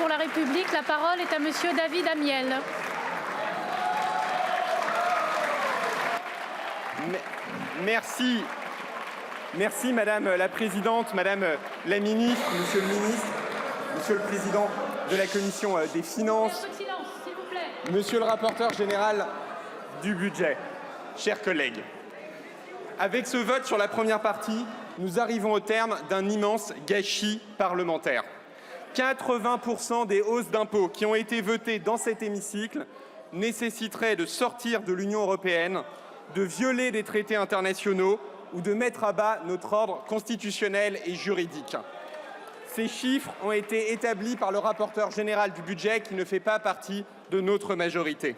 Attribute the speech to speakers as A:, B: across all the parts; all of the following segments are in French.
A: pour la République. La parole est à monsieur David Amiel.
B: Merci Madame la Présidente, Madame la Ministre, Monsieur le Ministre, Monsieur le Président de la Commission des Finances, Monsieur le rapporteur général du budget, chers collègues. Avec ce vote sur la première partie, nous arrivons au terme d'un immense gâchis parlementaire. 80% des hausses d'impôts qui ont été votées dans cet hémicycle nécessiteraient de sortir de l'Union européenne, de violer des traités internationaux ou de mettre à bas notre ordre constitutionnel et juridique. Ces chiffres ont été établis par le rapporteur général du budget qui ne fait pas partie de notre majorité.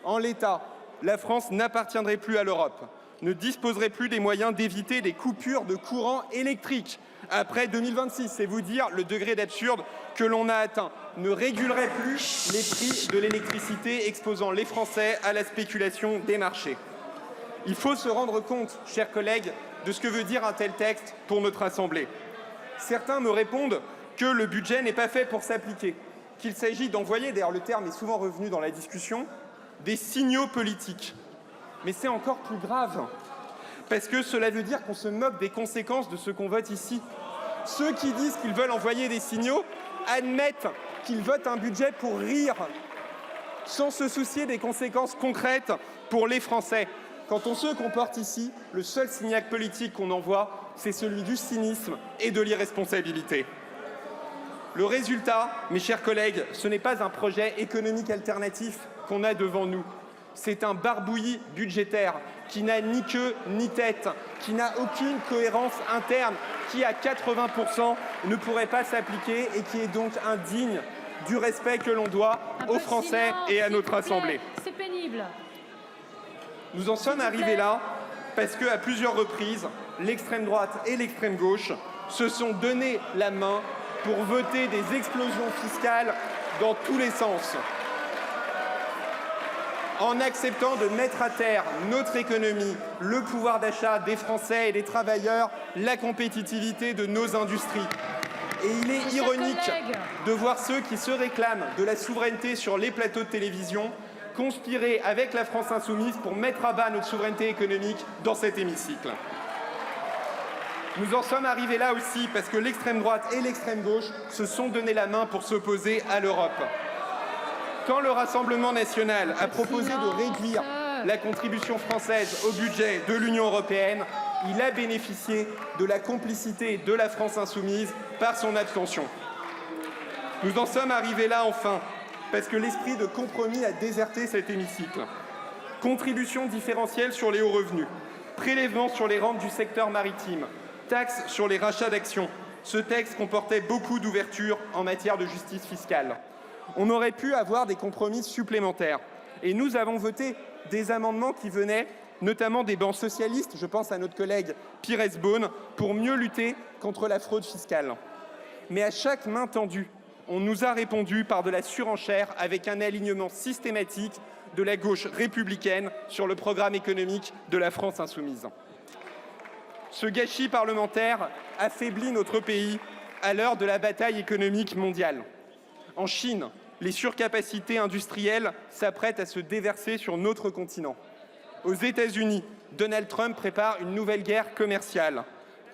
B: En l'état, la France n'appartiendrait plus à l'Europe, ne disposerait plus des moyens d'éviter des coupures de courant électrique après 2026. C'est vous dire le degré d'absurde que l'on a atteint. Ne régulerait plus les prix de l'électricité, exposant les Français à la spéculation des marchés. Il faut se rendre compte, chers collègues, de ce que veut dire un tel texte pour notre Assemblée. Certains me répondent que le budget n'est pas fait pour s'appliquer, qu'il s'agit d'envoyer, d'ailleurs le terme est souvent revenu dans la discussion, des signaux politiques. Mais c'est encore plus grave, parce que cela veut dire qu'on se moque des conséquences de ce qu'on vote ici. Ceux qui disent qu'ils veulent envoyer des signaux admettent qu'ils votent un budget pour rire, sans se soucier des conséquences concrètes pour les Français. Quand on se comporte ici, le seul signal politique qu'on envoie, c'est celui du cynisme et de l'irresponsabilité. Le résultat, mes chers collègues, ce n'est pas un projet économique alternatif qu'on a devant nous. C'est un barbouillis budgétaire qui n'a ni queue ni tête, qui n'a aucune cohérence interne, qui à 80% ne pourrait pas s'appliquer et qui est donc indigne du respect que l'on doit aux Français et à notre Assemblée.
A: C'est pénible.
B: Nous en sommes arrivés là parce qu'à plusieurs reprises, l'extrême droite et l'extrême gauche se sont donné la main pour voter des explosions fiscales dans tous les sens. En acceptant de mettre à terre notre économie, le pouvoir d'achat des Français et des travailleurs, la compétitivité de nos industries. Et il est ironique de voir ceux qui se réclament de la souveraineté sur les plateaux de télévision conspirer avec la France insoumise pour mettre à bas notre souveraineté économique dans cet hémicycle. Nous en sommes arrivés là aussi parce que l'extrême droite et l'extrême gauche se sont donné la main pour s'opposer à l'Europe. Quand le Rassemblement national a proposé de réduire la contribution française au budget de l'Union européenne, il a bénéficié de la complicité de la France insoumise par son abstention. Nous en sommes arrivés là enfin parce que l'esprit de compromis a déserté cet hémicycle. Contribution différentielle sur les hauts revenus, prélèvement sur les rentes du secteur maritime, taxe sur les rachats d'actions. Ce texte comportait beaucoup d'ouvertures en matière de justice fiscale. On aurait pu avoir des compromis supplémentaires. Et nous avons voté des amendements qui venaient notamment des bancs socialistes, je pense à notre collègue Pires Beaune, pour mieux lutter contre la fraude fiscale. Mais à chaque main tendue, on nous a répondu par de la surenchère avec un alignement systématique de la gauche républicaine sur le programme économique de la France insoumise. Ce gâchis parlementaire affaiblit notre pays à l'heure de la bataille économique mondiale. En Chine, les surcapacités industrielles s'apprêtent à se déverser sur notre continent. Aux États-Unis, Donald Trump prépare une nouvelle guerre commerciale.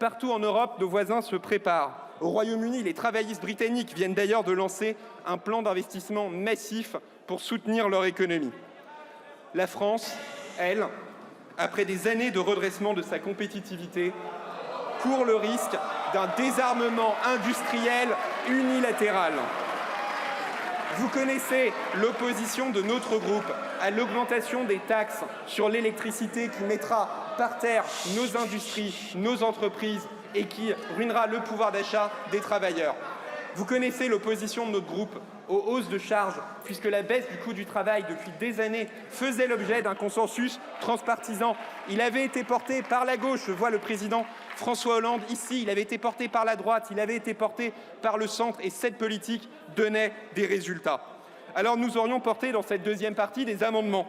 B: Partout en Europe, nos voisins se préparent. Au Royaume-Uni, les travaillistes britanniques viennent d'ailleurs de lancer un plan d'investissement massif pour soutenir leur économie. La France, elle, après des années de redressement de sa compétitivité, court le risque d'un désarmement industriel unilatéral. Vous connaissez l'opposition de notre groupe à l'augmentation des taxes sur l'électricité qui mettra par terre nos industries, nos entreprises et qui ruinera le pouvoir d'achat des travailleurs. Vous connaissez l'opposition de notre groupe aux hausses de charges, puisque la baisse du coût du travail depuis des années faisait l'objet d'un consensus transpartisan. Il avait été porté par la gauche, je vois le président François Hollande ici, il avait été porté par la droite, il avait été porté par le centre, et cette politique donnait des résultats. Alors nous aurions porté dans cette deuxième partie des amendements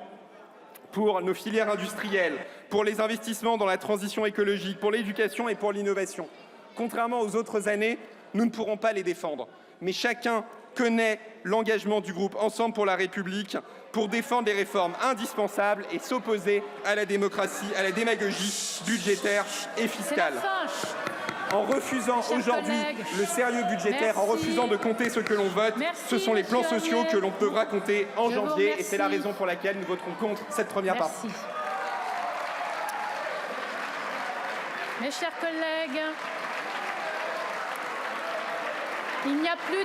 B: pour nos filières industrielles, pour les investissements dans la transition écologique, pour l'éducation et pour l'innovation. Contrairement aux autres années, nous ne pourrons pas les défendre. Mais chacun connaît l'engagement du groupe Ensemble pour la République pour défendre les réformes indispensables et s'opposer à la démocratie, à la démagogie budgétaire et fiscale. En refusant aujourd'hui le sérieux budgétaire, en refusant de compter ce que l'on vote, ce sont les plans sociaux que l'on devra compter en janvier et c'est la raison pour laquelle nous voterons contre cette première partie.
A: Mes chers collègues, il n'y a plus